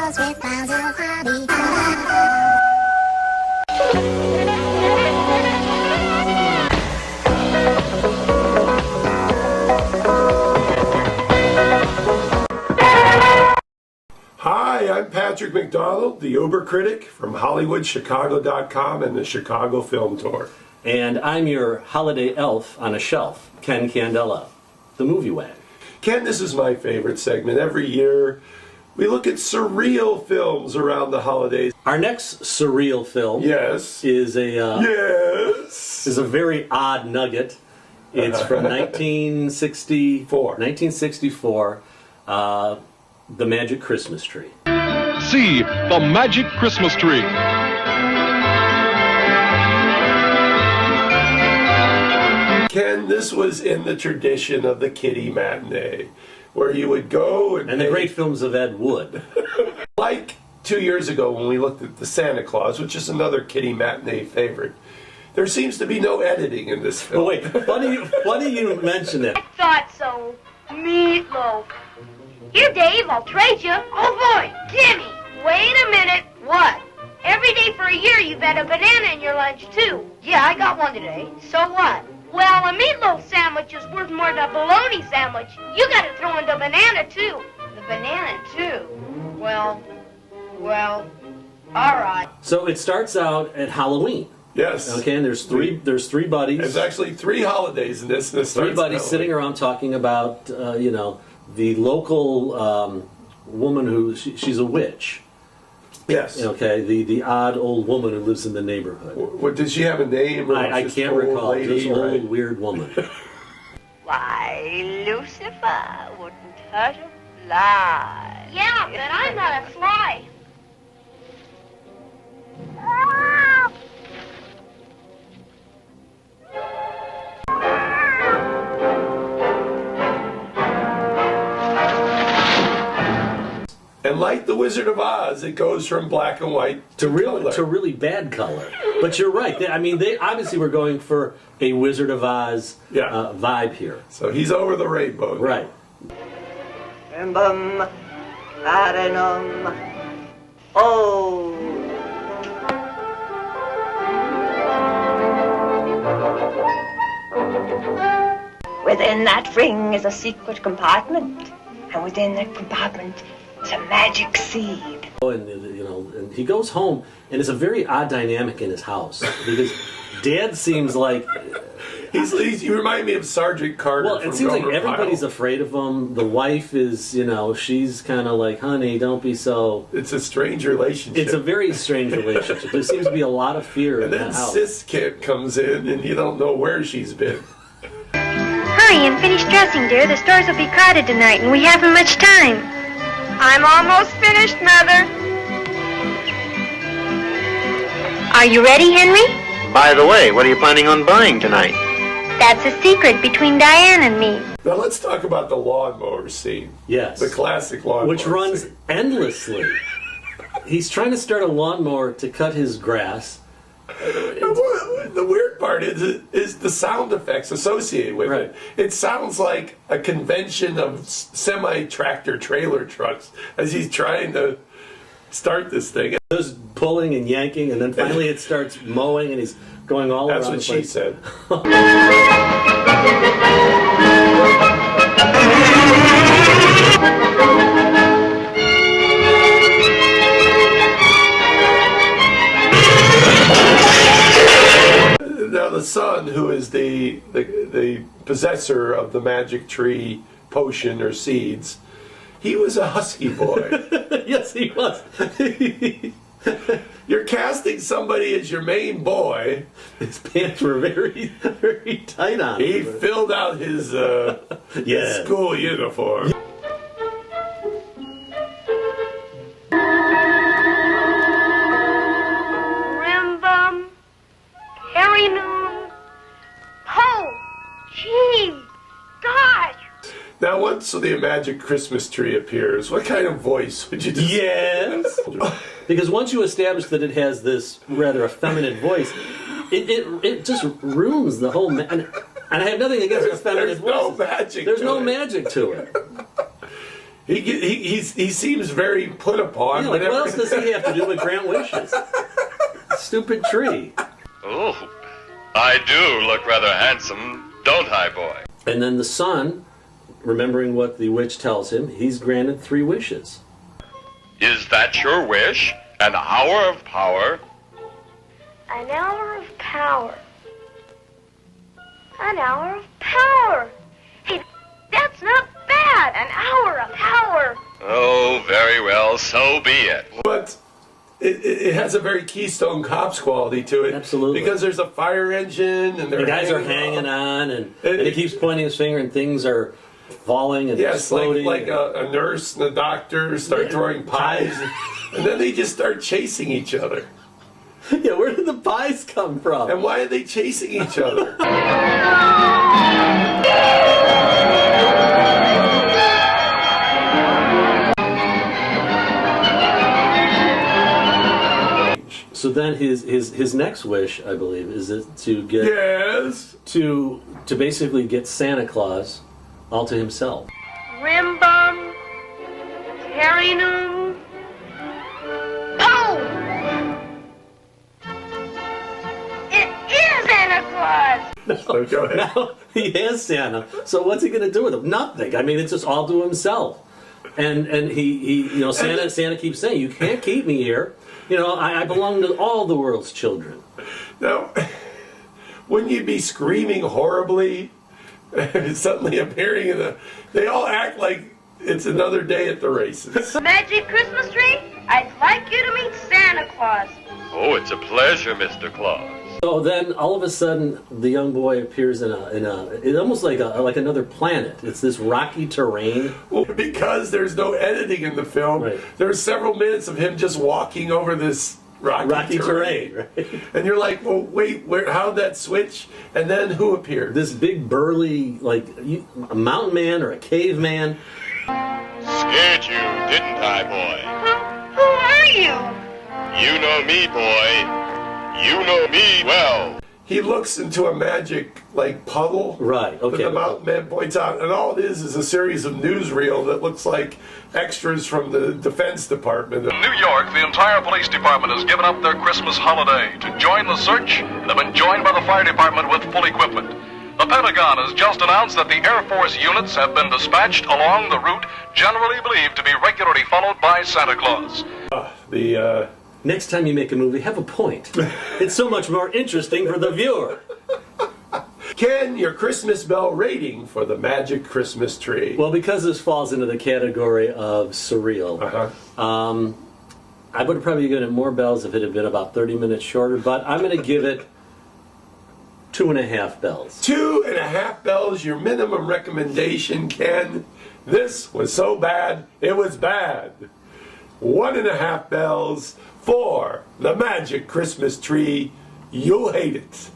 Girls with miles of hobby. Hi, I'm Patrick McDonald, the Uber critic from HollywoodChicago.com and the Chicago Film Tour. And I'm your holiday elf on a shelf, Ken Candela, the movie wag. Ken, this is my favorite segment. Every year we look at surreal films around the holidays. Our next surreal film is a very odd nugget. It's from 1964, The Magic Christmas Tree. See The Magic Christmas Tree. Ken, this was in the tradition of the kiddie matinee, where you would go and the great films of Ed Wood. Like 2 years ago when we looked at The Santa Claus, which is another kiddie matinee favorite, there seems to be no editing in this film. Oh, wait, funny you mention that. I thought so. Meatloaf. Here, Dave, I'll trade you. Oh, boy, gimme. Wait a minute. What? Every day for a year you've had a banana in your lunch, too. Yeah, I got one today. So what? Well, a meatloaf sandwich is worth more than a bologna sandwich. You gotta throw in the banana, too. The banana, too? Well, all right. So it starts out at Halloween. Yes. Okay, and there's three buddies. There's actually 3 holidays in this. Three buddies sitting around talking about, the local woman who, she's a witch. Yes. Okay, the odd old woman who lives in the neighborhood. What, did she have a name? Or I can't recall. Lady, This old weird woman. Why, Lucifer wouldn't hurt a fly. Yeah, but I'm not a fly. And like The Wizard of Oz, it goes from black and white to really bad color. But you're right. They obviously were going for a Wizard of Oz vibe here. So he's over the rainbow. Right. Bum, baranum, oh. Within that ring is a secret compartment, and within that compartment is a magic seed. And he goes home, and it's a very odd dynamic in his house because Dad seems like you remind me of Sergeant Carter. Well, it seems like everybody's afraid of him. The wife is, she's kind of like, honey, don't be so. It's a strange relationship. It's a very strange relationship. There seems to be a lot of fear in that house. And then Sis Kid comes in, and you don't know where she's been. Hurry and finish dressing, dear. The stores will be crowded tonight, and we haven't much time. I'm almost finished, Mother. Are you ready, Henry? By the way, what are you planning on buying tonight? That's a secret between Diane and me. Now let's talk about the lawnmower scene. Yes. The classic lawnmower which runs scene. Endlessly. He's trying to start a lawnmower to cut his grass. The weird part is the sound effects associated with it. It sounds like a convention of semi-tractor trailer trucks as he's trying to start this thing. There's pulling and yanking, and then finally it starts mowing, and he's going all around the place. That's what she said. Now the son, who is the possessor of the magic tree potion or seeds, he was a husky boy. Yes, he was. You're casting somebody as your main boy. His pants were very, very tight on him. He filled out his school uniform. Rimbum, Harry Noon. Oh, gee, gosh. Now, once the magic Christmas tree appears, what kind of voice would you do? Yes. Because once you establish that it has this rather effeminate voice, it just ruins the whole. And I have nothing against effeminate voices. There's no magic. There's no magic to it. He seems very put upon. Yeah, like, what else does he have to do but grant wishes? Stupid tree. Oh, I do look rather handsome, don't I, boy? And then the son, remembering what the witch tells him, he's granted 3 wishes. Is that your wish? An hour of power? An hour of power. An hour of power. Hey, that's not bad. An hour of power. Oh, very well, so be it. But it has a very Keystone Cops quality to it. Absolutely. Because there's a fire engine and The guys are hanging on, and he keeps pointing his finger, and things are falling and exploding. Like a nurse and a doctor start throwing pies, and then they just start chasing each other. Yeah, where did the pies come from? And why are they chasing each other? So then his next wish, I believe, is to get to basically get Santa Claus all to himself. Rimbum. Terrinum. Oh! It is Santa Claus! So go ahead. Now he has Santa. So what's he going to do with him? Nothing. I mean, it's just all to himself. And he Santa keeps saying, you can't keep me here. You know, I belong to all the world's children. Now, wouldn't you be screaming horribly, suddenly appearing in the... They all act like it's another day at the races. Magic Christmas tree, I'd like you to meet Santa Claus. Oh, it's a pleasure, Mr. Claus. So then, all of a sudden, the young boy appears in it's almost like another planet. It's this rocky terrain. Well, because there's no editing in the film, Right. there's several minutes of him just walking over this rocky terrain. Right? And you're like, well, wait, how'd that switch? And then who appeared? This big burly, a mountain man or a caveman. Scared you, didn't I, boy? Who are you? You know me, boy. You know me well. He looks into a magic, puddle. Right, okay. That the mountain man points out. And all it is a series of newsreel that looks like extras from the Defense Department. In New York, the entire police department has given up their Christmas holiday to join the search and have been joined by the fire department with full equipment. The Pentagon has just announced that the Air Force units have been dispatched along the route generally believed to be regularly followed by Santa Claus. Next time you make a movie, have a point. It's so much more interesting for the viewer. Ken, your Christmas bell rating for the Magic Christmas Tree. Well, because this falls into the category of surreal, I would have probably given it more bells if it had been about 30 minutes shorter, but I'm going to give it 2.5 bells. 2.5 bells, your minimum recommendation, Ken. This was so bad, it was bad. 1.5 bells for the Magic Christmas Tree. You'll hate it.